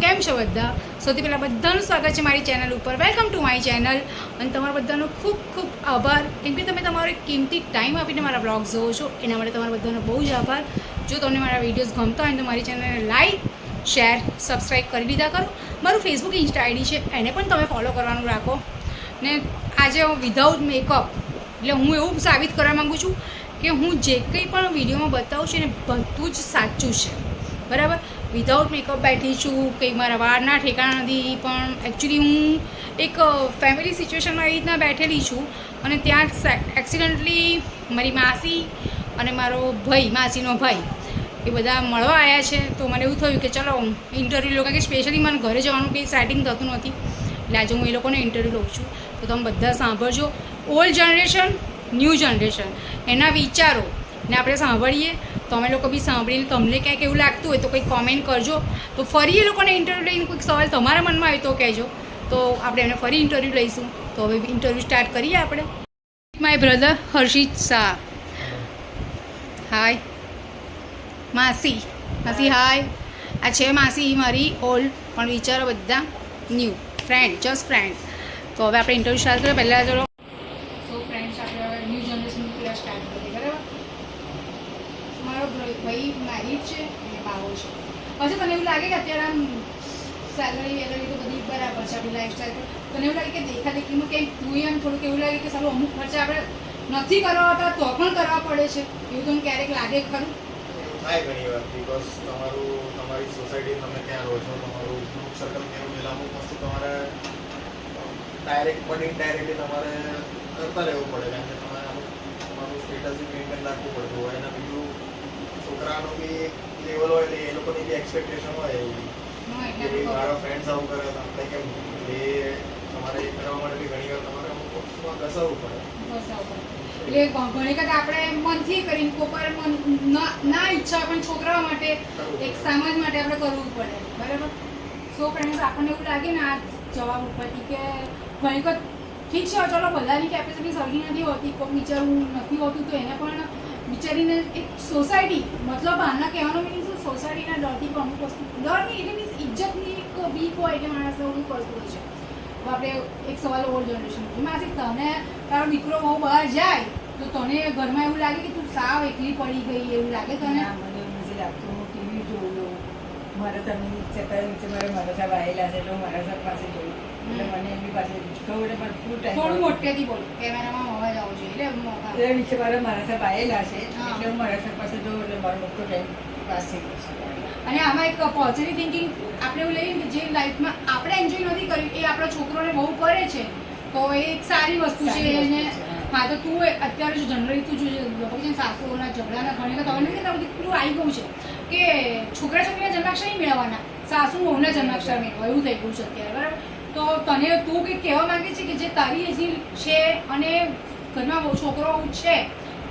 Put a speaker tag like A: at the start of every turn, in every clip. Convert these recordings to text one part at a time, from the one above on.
A: કેમ છો બધા? સૌથી પહેલાં બધાનું સ્વાગત છે મારી ચેનલ ઉપર. Welcome to my channel. અને તમારા બધાનો ખૂબ ખૂબ આભાર, કેમ કે તમે તમારો એક કિંમતી ટાઈમ આપીને મારા વ્લોગ્સ જોવો છો. એના માટે તમારા બધાનો બહુ જ આભાર. જો તમને મારા વિડીયોઝ ગમતા હોય તો મારી ચેનલને લાઈક, શેર, સબસ્ક્રાઈબ કરી દીધા કરો. મારું ફેસબુક ઇન્સ્ટા આઈડી છે, એને પણ તમે ફોલો કરવાનું રાખો. ને આજે હું વિધાઉટ મેકઅપ, એટલે હું એવું સાબિત કરવા માગું છું કે હું જે કંઈ પણ વિડીયોમાં બતાવું છું ને બધું જ સાચું છે, બરાબર. વિધાઉટ મેકઅપ બેઠી છું, કંઈ મારા વાળના ઠેકાણા નથી. પણ એકચ્યુઅલી હું એક ફેમિલી સિચ્યુએશનમાં એવી રીતના બેઠેલી છું અને ત્યાં એક્સિડન્ટલી મારી માસી અને મારો ભાઈ, માસીનો ભાઈ, એ બધા મળવા આવ્યા છે. તો મને એવું થયું કે ચલો ઇન્ટરવ્યૂ લો, કારણ કે સ્પેશિયલી મને ઘરે જવાનું કંઈ સેટિંગ થતું નથી, એટલે આજે હું એ લોકોને ઇન્ટરવ્યૂ લઉં છું. તો તમે બધા સાંભળજો. ઓલ્ડ જનરેશન, ન્યૂ જનરેશન, એના વિચારો ને આપણે સાંભળીએ. તો અમે લોકો બી સાંભળીને તમને ક્યાંક એવું લાગતું હોય તો કંઈક કોમેન્ટ કરજો. તો ફરી એ લોકોને ઇન્ટરવ્યૂ લઈને કોઈક સવાલ તમારા મનમાં આવે તો કહેજો, તો આપણે એમને ફરી ઇન્ટરવ્યૂ લઈશું. તો હવે ઇન્ટરવ્યૂ સ્ટાર્ટ કરીએ આપણે. માય બ્રધર હર્ષિત શાહ. હાય માસી. માસી હાય. આ છે માસી મારી ઓલ્ડ, પણ વિચારો બધા ન્યૂ ફ્રેન્ડ, જસ્ટ ફ્રેન્ડ. તો હવે આપણે ઇન્ટરવ્યૂ સ્ટાર્ટ કરીએ. પહેલાં ચલો ફ્રેન્ડ્સ આપણે હવે ન્યૂ જનરેશન પહેલાં સ્ટાર્ટ કરીએ, બરાબર. મારો ભાઈ મેરીડ છે અને બાવો છે. પછી મને એવું લાગે કે અત્યારે આમ સેલરી વેલરી તો બધી બરાબર છે આપણી લાઈફસ્ટાઈલ પર. મને એવું લાગે કે દેખાદેખીમાં કંઈક તું એમ થોડુંક એવું લાગે કે સારું અમુક ખર્ચા આપણે નથી કરવા હોતા તો પણ કરવા પડે છે, એવું તમને ક્યારેક લાગે ખરું?
B: થાય ઘણી વાર, બિકોઝ તમારી સોસાયટી, તમે ત્યાં રહો છો, તમારું ગ્રુપ સર્કલ કેવું પેલા અમુક વસ્તુ તમારે ડાયરેક્ટ પણ ઇનડાયરેક્ટલી તમારે કરતા રહેવું પડે, કારણ કે તમારું સ્ટેટસ બી મેન્ટેન રાખવું પડતું હોય. અને બીજું છોકરાનું બી એક લેવલ હોય, એટલે એ લોકોની બી એક્સપેક્ટેશન હોય એવી કે મારા ફ્રેન્ડ્સ આવું કરે તો આપણે કેમ, એ તમારે એ કરવા માટે બી ઘણી વાર તમારે અમુક વસ્તુમાં ઘસાવવું પડે.
A: એટલે ઘણી વખત આપણે મનથી કરીને કોઈક ના ઈચ્છા પણ છોકરાઓ માટે, એક સમાજ માટે આપણે કરવું પડે, બરાબર. સો ફ્રેન્ડ્સ, આપણને એવું લાગે ને આ જવાબ ઉપરથી કે ઘણી વખત ઠીક છે, ચલો બધાની કેપેસિટી સરખી નથી હોતી, કોઈ વિચારવું નથી હોતું, તો એને પણ વિચારીને એક સોસાયટી, મતલબ આના કહેવાનો મીનિંગ સોસાયટીના ડરથી પણ અમુક વસ્તુ, ડર નહીં એટલે મીન્સ ઇજ્જતની એક બીક હોય એટલે માણસ એવું કરતું હોય છે. તો આપણે એક સવાલ ઓલ્ડ જનરેશન, માસી તને તારો દીકરો બહુ બહાર જાય તો તને ઘરમાં એવું લાગે કે તું સાવ એકલી પડી ગઈ, એવું લાગે તને?
C: મને એવું નથી લાગતું. હું ટીવી જોઉં, મારા તમે નીચે મારા સાહેબ આવેલા છે એટલે હું મારા સાહેબ પાસે જોઉં, એટલે મને એમની પાસે થોડું ટાઈમ,
A: થોડું મોટેથી બોલ, કેમેરામાં અવાજ આવવો જોઈએ એટલે
C: નીચે મારા સાહેબ આવેલા છે એટલે હું મારા સાહેબ પાસે જોઉં, એટલે મારો મોટો ટાઈમ પાસ થઈ ગયો છે.
A: અને આમાં એક પોઝિટિવ થિંકિંગ આપણે એવું લઈએ કે જે લાઈફમાં આપણે એન્જોય નથી કર્યું એ આપણા છોકરોને બહુ કરે છે, તો એ એક સારી વસ્તુ છે. એને હા, તો તું અત્યારે જો જનરલી તું જો લોકો છે સાસુઓના ઝઘડાના ઘણી વખત હવે નથી તારું દીકરું આવી ગયું છે કે છોકરા છોકરીના જન્માક્ષર નહીં મેળવવાના, સાસુ વહુના જન્માક્ષર મેળવવા, એવું થઈ ગયું છે અત્યારે, બરાબર. તો તને તું કંઈક કહેવા માંગે છે કે જે તારી એજની છે અને ઘરમાં બહુ છોકરો છે,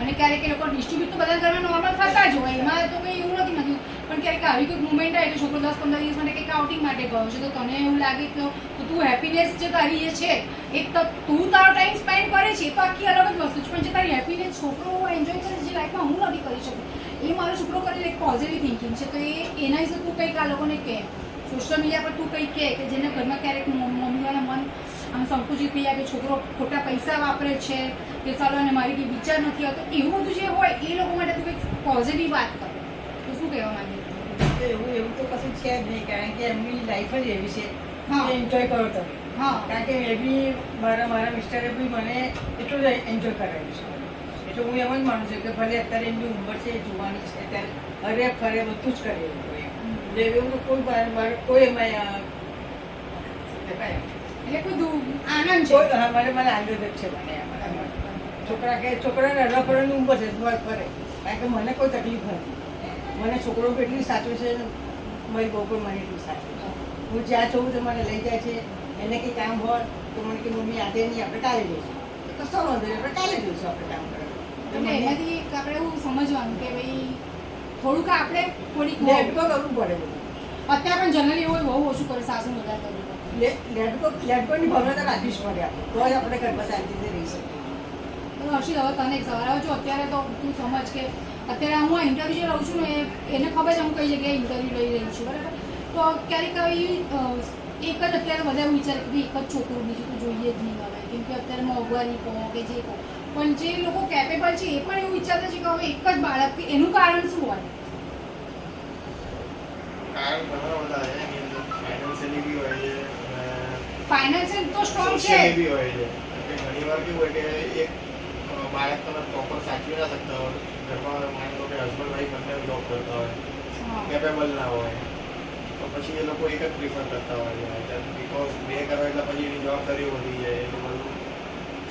A: અને ક્યારેક એ લોકો ડિસ્ટ્રીબ્યુટ તો બધા ઘરમાં નોર્મલ થતા જ હોય, એમાં તો કંઈ એવું નથી નથી, પણ ક્યારેક આવી કોઈક મુવમેન્ટ આવે કે છોકરો 10-15 દિવસ માટે કંઈક આઉટિંગ માટે ગયો છે, તો તને એવું લાગે કે તું હેપીનેસ જે તારી જે છે એ તો તું તારો ટાઈમ સ્પેન્ડ કરે છે, તો આખી અલગ જ વસ્તુ છે. પણ જે તારી હેપીનેસ છોકરો એન્જોય કરે છે, જે લાઈફમાં હું નથી કરી શકું, એ મારો છોકરો કરે એક પોઝિટિવ થિંકિંગ છે. તો એના વિશે તું કંઈક આ લોકોને કહે, સોશિયલ મીડિયા પર તું કંઈક કહે કે જેને ઘરમાં ક્યારેક મમ્મીઓના મન આમ સંકુચિત થઈ જાય કે છોકરો ખોટા પૈસા વાપરે છે કે ચાલો અને મારી કંઈ વિચાર નથી આવતો, એવું બધું જે હોય એ લોકો માટે તું કંઈક પોઝિટિવ વાત કરે, તો શું કહેવા માંગે?
C: એવું તો કશું છે જ નહીં, કારણ કે એમની લાઈફ જ એવી છે,
A: હા,
C: એન્જોય કરો તમે.
A: હા,
C: કારણ કે મેં બી મારા મિસ્ટરે બી મને એટલું જ એન્જોય કરાવ્યું છે, એટલે હું એમ જ માનું છું કે ભલે અત્યારે એમની ઉંમર છે, જોવાની છે, ત્યારે હરે ફરે બધું જ કરે એટલે એવું કોઈ કોઈ એમાં
A: એટલે કોઈ આનંદ છે.
C: હા, મને આનંદ જ છે. મને છોકરાને રફળની ઉંમર છે, ફરે, કારણ કે મને કોઈ તકલીફ નથી. મને છોકરો એટલી સાચું છે, મારી બહુ પણ મને એટલું સાચું છે. હું જ્યાં જઉં તો મને લઈ જાય છે, એને કંઈ કામ હોય તો મને કે મમ્મી આજે નહીં, આપણે કાલે જઈશું, કશો વાંધો નહીં, આપણે કાલે જઈશું, આપણે કામ કરવા.
A: એનાથી આપણે એવું સમજવાનું કે ભાઈ થોડુંક આપણે થોડીક
C: લેટકો કરવું પડે બધું.
A: અત્યારે પણ જનરલી એવું બહુ ઓછું કરે, સાસુ બધા કરવું
C: લેટકોની ભાવના રાખવી જ પડે આપણે, તો જ આપણે ઘરમાં શાંતિથી રહી શકીએ.
A: તો હર્ષિત, હવે તને એક સવાલ આવે, જો અત્યારે તો તું સમજ કે અત્યારે હું આ ઇન્ટરવ્યૂ જે લઉં છું ને એને ખબર છે હું કઈ જગ્યાએ ઇન્ટરવ્યૂ લઈ રહી છું, બરાબર. તો ક્યારેક આવી એક જ અત્યારે બધા એવું વિચારે કે ભાઈ એક જ છોકરું બીજું તો જોઈએ જ નહીં હવે, કેમ કે અત્યારે મોંઘવારી કહો કે જે કહો, પણ જે લોકો કેપેબલ છે એ પણ એવું વિચારતા છે કે હવે એક જ બાળક, એનું કારણ શું હોય?
B: કારણ ઘણા બધા છે, એની અંદર ફાઇનાન્શિયલી બી હોય છે અને
A: ફાઇનાન્શિયલ તો સ્ટ્રોંગ છે,
B: સોશિયલી બી હોય છે. ઘણી વાર કેવું હોય કે એક બાળક તમે પ્રોપર સાચવી ના શકતા હોય, ઘરમાં માની લો કે હસબન્ડ વાઈફ બંને જોબ કરતા હોય, કેપેબલ ના હોય, તો પછી એ લોકો એક જ પ્રિફર કરતા હોય છે, બિકોઝ બે કરો એટલે પછી એની જવાબદારી વધી જાય, એટલે બધું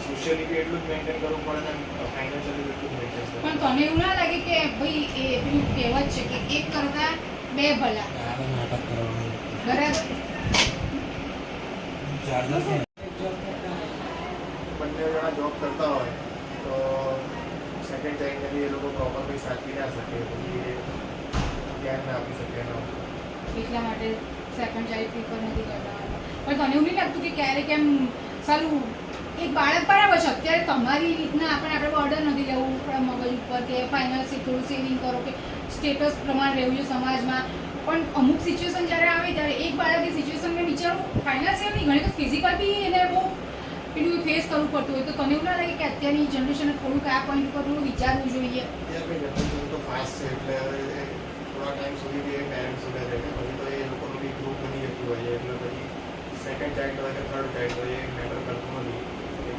B: સોશિયલી બી એટલું જ મેન્ટેન કરવું પડે ને ફાઇનાન્શિયલી બી એટલું જ મેન્ટેન કરવું
A: પણ તને એવું ના લાગે કે ભાઈ એ પેલું કહેવત છે કે એક કરતા બે ભલા, બરાબર?
B: બંને જણા જોબ કરતા હોય તો સેકન્ડ ચાઇલ્ડને બી એ લોકો પ્રોપરલી સાચવી ના શકે, પછી એ ધ્યાન ના આપી શકે એના ઉપર.
A: એટલા માટે સેકન્ડ ચાઇલ્ડ પ્રિફર નથી કરતા. પણ તને એવું નહીં લાગતું કે ક્યારેક એમ સારું એક બાળક બરાબર છે, અત્યારે તમારી રીતના આપણે ઓર્ડર નથી લેવું આપણા મગજ ઉપર કે ફાઇનાન્સી થોડું સેવિંગ કરો કે સ્ટેટસ પ્રમાણે રહેવું છે સમાજમાં, પણ અમુક સિચ્યુએશન જ્યારે આવે ત્યારે એક બાળકની સિચ્યુએશનને વિચારવું ફાઇનાન્શિયલ નહીં, ઘણી તો ફિઝિકલ બી એને બહુ પેલું ફેસ કરવું પડતું હોય, તો તને એવું ના લાગે કે અત્યારની જનરેશનને થોડુંક આ પોઈન્ટ ઉપર થોડું વિચારવું જોઈએ?
B: અત્યારે બી જનરેશન તો ફાસ્ટ છે, એટલે હવે થોડા ટાઈમ સુધી બી એ પેરેન્ટ્સ જોડે રહે, પછી તો એ લોકોનું બી ગ્રુપ બની જતું હોય છે, એટલે પછી સેકન્ડ ચાઇલ્ડ હોય કે થર્ડ ચાઇલ્ડ હોય એ મેટર કરતું નથી,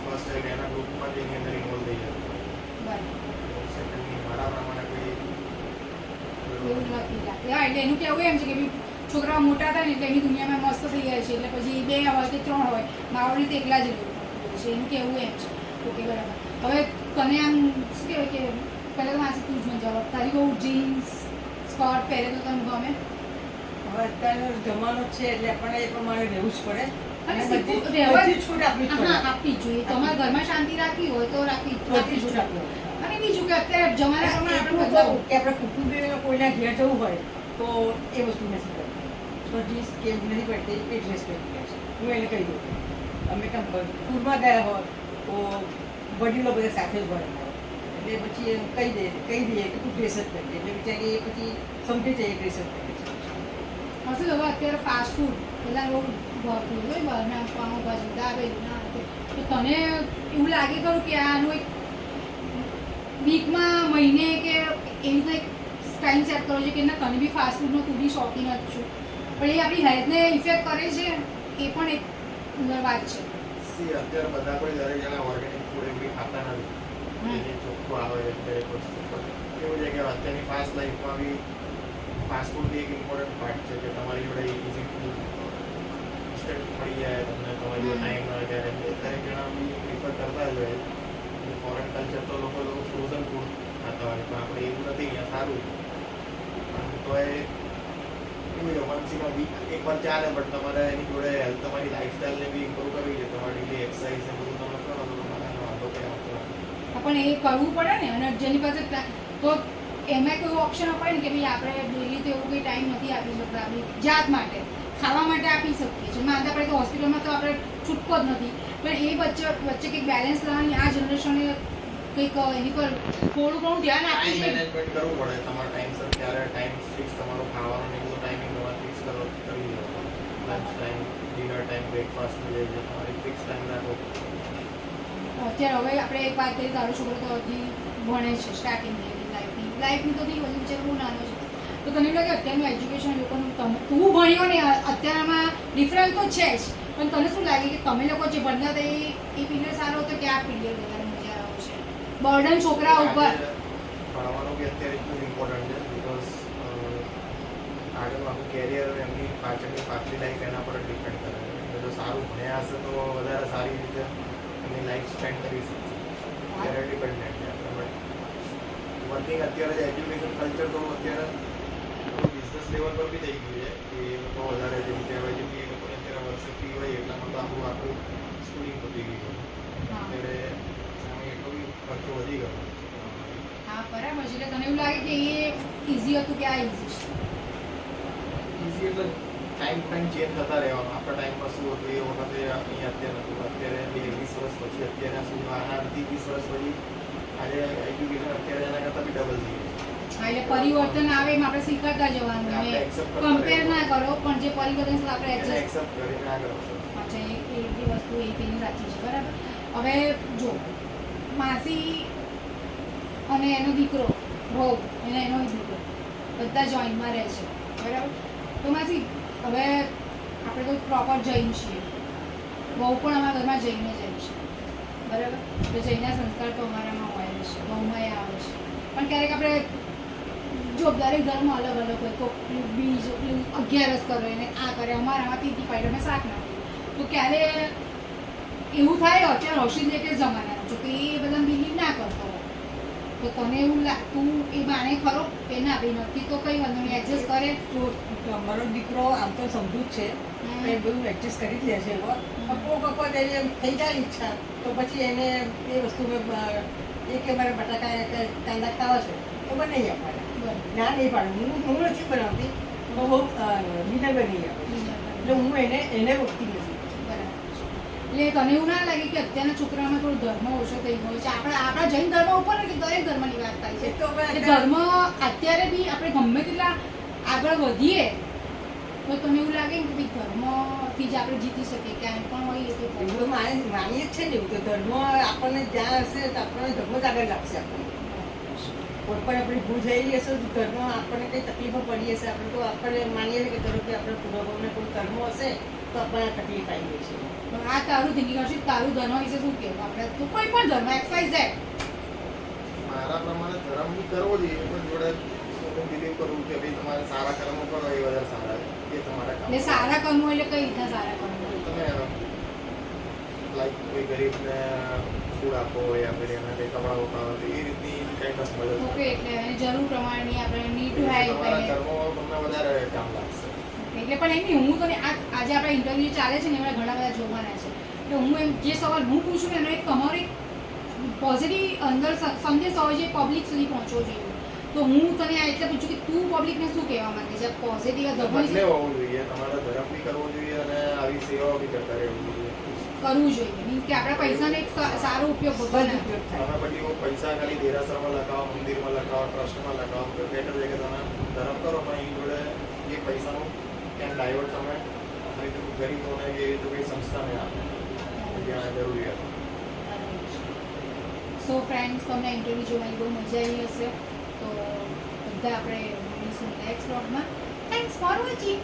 B: ફર્સ્ટ ચાઇલ્ડ એના ગ્રુપમાં જ એની અંદર ઇન્વોલ્વ થઈ જતું હોય. સેકન્ડની મારા પ્રમાણે કોઈ
A: એવું નથી લાગતું. હા, એટલે એનું કહેવું એમ છે કે ભાઈ છોકરાઓ મોટા થાય ને એટલે એની દુનિયામાં મસ્ત થઈ જાય છે, એટલે પછી 2 હોય કે 3 હોય, માવાને તો એકલા જ રહેવું પડતું છે, એનું કહેવું એમ છે. ઓકે, બરાબર. હવે તને આમ શું કહેવાય કે પહેલાં તો માસી તું જ મને જવાબ, તારી બહુ જીન્સ સ્કર્ટ પહેરે તો તને ગમે?
C: હવે અત્યારનો જમાનો છે એટલે આપણને એ પ્રમાણે રહેવું જ પડે
A: અને
C: અને
A: શીખવું,
C: બધી
A: રહેવા-
C: બધી છૂટ આપવી જ
A: હા,
C: પડે,
A: આપવી જ જોઈએ. તમારા ઘરમાં શાંતિ રાખવી હોય તો રાખવી જ
C: બધી
A: જોઈએ.
C: છૂટ આપવી પડે.
A: અને બીજું કે અત્યારે જમાના પ્રમાણે આપણે
C: એટલું
A: બદલાવું.
C: કહું કે આપણે કુટુંબીઓને કોઈના ઘેર જવું હોય તો એ વસ્તુ નથી કરતી, તો જીન્સ કેમ નથી પડતી એ ડ્રેસ પહેરી જાય છે, હું એને કહી દઉં. અમે કામ ટૂરમાં ગયા હોય તો વડીલો બધા સાથે જ ભણે એટલે પછી એમ કહી દઈએ કે તું ડ્રેસ જ પહેરી, એટલે બિચારી એ પછી સમજી જાય એ ડ્રેસ જ પહેરે છે.
A: હશે હવે અત્યારે ફાસ્ટ ફૂડ પહેલાં બહુ ભાવતું હોય બહારના પાઉંભાજી દાબેલી ના તે. તો તને એવું લાગે ખરું કે આનું એક વીકમાં મહિને કે એવી રીતે એક ટાઈમ સેટ કરવો જોઈએ કે ના તને બી ફાસ્ટ ફૂડનો તું બી શોખીન જ છું, પણ એ આપણી હેલ્થને ઇફેક્ટ કરે છે, એ પણ એક સુંદર વાત છે.
B: અત્યારે બધા કોઈ દરેક જણા ઓર્ગેનિક ફૂડ એવી ખાતા નથી, જે ચોખ્ખું આવે દરેક વસ્તુ. કેવું છે કે અત્યારની ફાસ્ટ લાઈફમાં બી ફાસ્ટ ફૂડ બી એક ઇમ્પોર્ટન્ટ પાર્ટ છે કે તમારી જોડે ઇઝી ફૂડ ઇન્સ્ટન્ટ મળી જાય તમને, તમારી જોડે ટાઈમ ના ત્યારે દરેક જણા બી પ્રિફર કરતા જ હોય. ફોરેન કલ્ચર તો લોકો ફ્રોઝન ફૂડ ખાતા હોય, પણ આપણે એવું નથી, અહીંયા સારું પણ તો એ એવું છે વન્સમાં વીક એકવાર ચાલે, બટ તમારે એની જોડે હેલ્થ તમારી લાઈફસ્ટાઈલને બી ઇમ્પ્રૂવ કરવી છે, તમારી ડેલી એક્સરસાઇઝ ને બધું તમે કરો તો તમારે વાંધો કંઈ આવતો નથી.
A: પણ એ કરવું પડે ને, અને જેની પાસે તો એમાં કોઈ ઓપ્શન અપાય ને કે ભાઈ આપણે ડેલી તો એવું કંઈ ટાઈમ નથી આપી શકતા આપણી જાત માટે, ખાવા માટે આપી શકીએ છીએ. માંદા પડે તો હોસ્પિટલમાં તો આપણે છૂટકો જ નથી, પણ એ વચ્ચે કંઈક બેલેન્સ લાવવાની આ જનરેશને કંઈક એની પર થોડું ઘણું ધ્યાન આપવું
B: ટાઈમ
A: જોઈએ.
B: મેનેજમેન્ટ કરવું પડે, તમારે ટાઈમસર ત્યારે ટાઈમ ફિક્સ તમારો ખાવાનો ને બધું ટાઈમિંગ તમારે ફિક્સ કરી દેવો. Lunch time, dinner time, breakfast જે છે તમારી ફિક્સ ટાઈમ રાખો.
A: અત્યારે હવે આપણે એક વાત કરીએ, તારો છોકરો તો હજી ભણે છે, સ્ટાર્ટિંગની લાઈફની તો નહીં, હજી બિચારો બહુ નાનો છે, તો તને એવું લાગે અત્યારનું એજ્યુકેશન લોકોનું તું ભણ્યો ને અત્યારમાં ડિફરન્સ તો છે જ, પણ તને શું લાગે કે તમે લોકો જે ભણતા હતા એ પીરિયડ સારો હતો કે આ પીરિયડ વધારે મજા આવે છે? બર્ડન છોકરા ઉપર
B: ભણવાનું બી અત્યારે એટલું ઇમ્પોર્ટન્ટ છે, બિકોઝ આગળનું આખું કેરિયર એમની પાછળની પાછલી લાઈફ એના પર જ ડિપેન્ડ કરે છે. જો સારું ભણ્યા હશે તો વધારે સારી રીતે એમની લાઈફ સ્પેન્ડ કરી શકશે, ત્યારે ડિપેન્ડન્ટ છે. વન થિંગ અત્યારે એજ્યુકેશન કલ્ચર તો અત્યારે બિઝનેસ લેવલ પર બી થઈ ગયું છે કે એ લોકો વધારે જેમ કહેવાય છે કે એ લોકોને અત્યારે વર્ષે ફી હોય એટલામાં તો આખું સ્કૂલિંગ પતી ગયું. અત્યારે સામે એટલો બી ખર્ચો વધી ગયો.
A: હા, બરાબર છે. એટલે તને એવું લાગે કે એ ઇઝી હતું કે આ ઇઝી છે?
B: ઇઝી એટલે ટાઈમ ચેન્જ થતા રહેવાનું. આપણા ટાઈમમાં શું હતું એ વખતે અહીંયા અત્યારે હતું. અત્યારે 20 વર્ષ પછી અત્યારે શું આનાથી 20 વર્ષ પછી આજે એજ્યુકેશન અત્યારે એના કરતાં બી ડબલ થઈ ગયું.
A: હા, એટલે પરિવર્તન આવે એમ આપણે શીખતા જવાનું
B: આપણે
A: ને
B: accept કરતા
A: કમ્પેર
B: રહેવું.
A: ના કરો, પણ જે પરિવર્તન છે આપણે
B: એને
A: એડજસ્ટ
B: એક્સેપ્ટ કરીને આગળ વધો.
A: અચ્છા એ વસ્તુ એ પેલી સાચી છે બરાબર. હવે જો માસી અને એનો દીકરો વહુ અને એનો દીકરો બધા જોઈન્ટમાં રહે છે બરાબર. તો માસી હવે આપણે કોઈ પ્રોપર જૈન છીએ, વહુ પણ અમારા ઘરમાં જઈને જાય છે બરાબર. તો જૈનના સંસ્કાર તો અમારામાં હોય જ છે, વહુમાં એ આવે છે. પણ ક્યારેક આપણે જો દરેક ધર્મ અલગ અલગ હોય, તો બીજ 11 કરે ને આ કરે, અમારામાં તીતી પાડી અમે શાક નાખીએ. તો ક્યારે એવું થાય, અત્યારે હોશી લેટેસ્ટ જમાનાનું જો કે એ બધા બિલીવ ના કરતો હોય, તો તને એવું લાગતું એ બાને ખરો કે ના ભાઈ નથી તો કઈ વાંધો નહીં એડજસ્ટ કરે.
C: તો અમારો દીકરો આમ તો સમજુ જ છે, એ બધું એડજસ્ટ કરી જ લે છે. એવો કોક વખત એને થઈ જાય ઈચ્છા, તો પછી એને એ વસ્તુ એ કે મારે બટાકા કાંદા ખાવા છે તો બનાવી આપવાના. ના નહીં પાડું, હું નથી બનાવતી, તો બહુ બીને બની આપે. એટલે હું એને રોકતી નથી.
A: એટલે તને એવું ના લાગે કે અત્યારના છોકરામાં થોડો ધર્મ ઓછો થઈ ગયો છે? આપણા જૈન ધર્મ ઉપર નથી, દરેક ધર્મની વાત થાય છે.
C: એ તો હવે
A: એટલે ધર્મ અત્યારે બી આપણે ગમે તેટલા આગળ વધીએ તો તને એવું લાગે ને કે ભાઈ ધર્મથી જ આપણે જીતી શકીએ, ક્યાંય પણ હોય એ તો
C: એવું તો માનીએ જ છે ને. એવું તો ધર્મ આપણને જ્યાં હશે તો આપણને ધર્મ જ આગળ લાગશે. આપણને કોઈ પણ આપણી ભૂલ થયેલી હશે તો ધર્મ આપણને કંઈ તકલીફો પડી હશે, આપણે તો આપણે માનીએ છીએ કે ધરો કે આપણે પૂર્વભોગને કોઈ કર્મ હશે તો આપણને તકલીફ આવી ગઈ છે.
A: પણ આ તારું થિંકિંગ હશે, તારું ધર્મ વિશે શું કહેવું? આપણે તો કોઈ પણ ધર્મ XYZ
B: મારા પ્રમાણે ધર્મ બી કરવો જોઈએ, પણ જોડે હું બિલીવ કરું કે ભાઈ તમારે સારા કર્મો કરો એ વધારે સારા છે. એ તમારા કામ
A: એટલે સારા કર્મો એટલે કઈ રીતના સારા કર્મો?
B: તમે લાઈક કોઈ ગરીબને ફૂડ આપો યા ફિર એને કંઈ કપડાં વપડાવો, તો એ રીતની કાંઈક મદદ કરો.
A: ઓકે, એટલે એની જરૂર પ્રમાણેની આપણે નીડ ટુ હેલ્પ.
B: તમારા કર્મો તમને વધારે કામ લાગશે.
A: એટલે પણ એમ નહીં, હું તને આજે આપણા ઇન્ટરવ્યૂ ચાલે છે ને એમાં ઘણા બધા જોવાના છે, એટલે હું એમ જે સવાલ હું પૂછું ને એનો એક તમારો એક પોઝિટિવ અંદર સંદેશ હોય છે, પબ્લિક સુધી પહોંચવો જોઈએ. તો હું તને આ એટલે પૂછું કે તું પબ્લિકને શું કહેવા માંગે છે? પોઝિટિવ
B: બંને હોવું જોઈએ, તમારે ધર્મ બી કરવો જોઈએ અને આવી સેવાઓ બી કરતા રહેવું જોઈએ.
A: કરવું જોઈએ, મીન્સ કે આપણા પૈસાનો એક સારો ઉપયોગ ભગવાન
C: ઉપયોગ થાય.
B: તમે પછી પૈસા ખાલી દેરાસરમાં લગાવો, મંદિરમાં લગાવો, ટ્રસ્ટમાં લગાવો, બેટર છે કે તમે ધર્મ કરો, પણ એની જોડે એ પૈસાનું ક્યાંક ડાયવર્ટ તમે આવી રીતે ગરીબોને કે એવી રીતે કોઈ સંસ્થાને આપો જ્યાં જરૂરિયાત.
A: સો ફ્રેન્ડ્સ, તમને ઇન્ટરવ્યૂ જોવાની બહુ મજા આવી હશે. તો બધા આપણે મળીશું નેક્સ્ટ વ્લોગમાં. Thanks for watching.